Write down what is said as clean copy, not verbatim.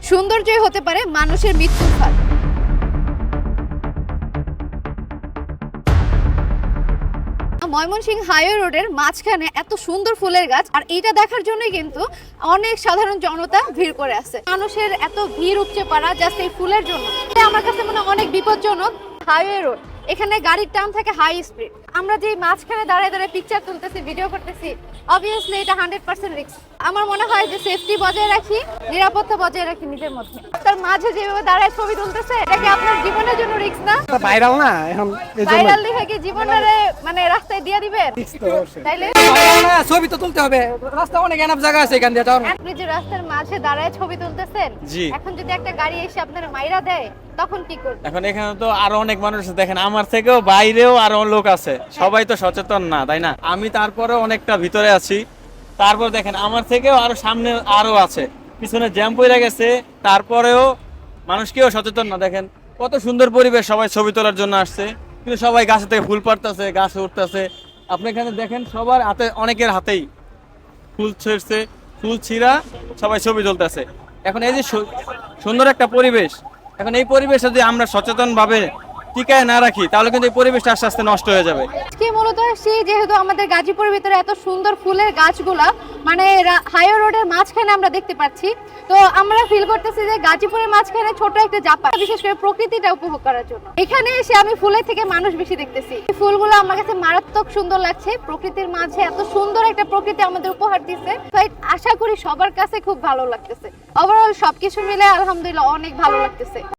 সৌন্দর্যই হতে পারে মানুষের মৃত্যুর ফাঁদ। ময়মনসিংহ হাইওয়ে রোডের মাঝখানে এত সুন্দর ফুলের গাছ, আর এইটা দেখার জন্যই কিন্তু অনেক সাধারণ জনতা ভিড় করে আছে। মানুষের এত ভিড় উপচে পড়া জাস্ট এই ফুলের জন্য, আমার কাছে মনে হয় অনেক বিপজ্জনক। হাইওয়ে রোড, এখানে গাড়ির টার্ন থাকে হাই স্পিড। আমরা যে মাঝখানে দাঁড়ায় দাঁড়ায় পিকচার তুলতেছি, ভিডিও করতেছি, অবভিয়াসলি এটা 100% রিস্ক। আমার মনে হয় যে সেফটি বজায় রাখি, নিরাপত্তা বজায় রাখি নিজের মধ্যে। তার মাঝে যেভাবে দাঁড়ায় ছবি তুলতেছে, এটা কি আপনার জীবনের জন্য রিস্ক না? ভাইরাল না এখন, ভাইরাল দেখে কি জীবনের মানে রাস্তায় দিয়ে দিবেন? তাইলে ছবি তো তুলতে হবে, রাস্তা অনেক এনাফ জায়গা আছে এখান দিয়ে যাওয়ার। আপনি যে রাস্তার মাঝে দাঁড়ায় ছবি তুলতেছেন, এখন যদি একটা গাড়ি এসে আপনার মাইরা দেয় তখন কি করবেন? এখন এখানে তো আরো অনেক মানুষ আছে, দেখেন আমার থেকেও বাইরেও আরো লোক আছে, সবাই তো সচেতন না, তাই না? আমি তারপরেও অনেকটা ভিতরে আছি, তারপর দেখেন আমার থেকেও আরো সামনে আরো আছে, পিছনে জ্যাম পড়ে গেছে, তারপরেও মানুষ কেউ সচেতন না। দেখেন কত সুন্দর পরিবেশ, সবাই ছবি তোলার জন্য আসছে, কিন্তু সবাই গাছে থেকে ফুল পাড়তেছে, গাছে উঠতেছে। আপনি এখানে দেখেন সবার হাতে, অনেকের হাতেই ফুল ছিঁড়ছে, ফুল ছিঁড়া সবাই ছবি তুলতেছে। এখন এই যে সুন্দর একটা পরিবেশ, এখন এই পরিবেশ যদি আমরা সচেতন ভাবে টিকায় না রাখি, তাহলে কিন্তু এই পরিবেশটা আস্তে আস্তে নষ্ট হয়ে যাবে। আজকে মূলত সেই যেহেতু আমাদের গাজীপুরের ভিতরে এত সুন্দর ফুলের গাছগুলা মানে হাইওয়ে রোডের মাঝখানে আমরা দেখতে পাচ্ছি, তো আমরা ফিল করতেছি যে গাজীপুরের মাঝখানে ছোট একটা জাপান, বিশেষ করে প্রকৃতিটা উপভোগ করার জন্য এখানে এসে আমি ফুলের থেকে মানুষ বেশি দেখতেছি। এই ফুলগুলো আমার কাছে মারাত্মক সুন্দর লাগছে, প্রকৃতির মাঝে এত সুন্দর একটা প্রকৃতি আমাদের উপহার দিচ্ছে। তো আশা করি সবার কাছে খুব ভালো লাগতেছে। ওভারঅল সবকিছু মিলে আলহামদুলিল্লাহ অনেক ভালো লাগতেছে।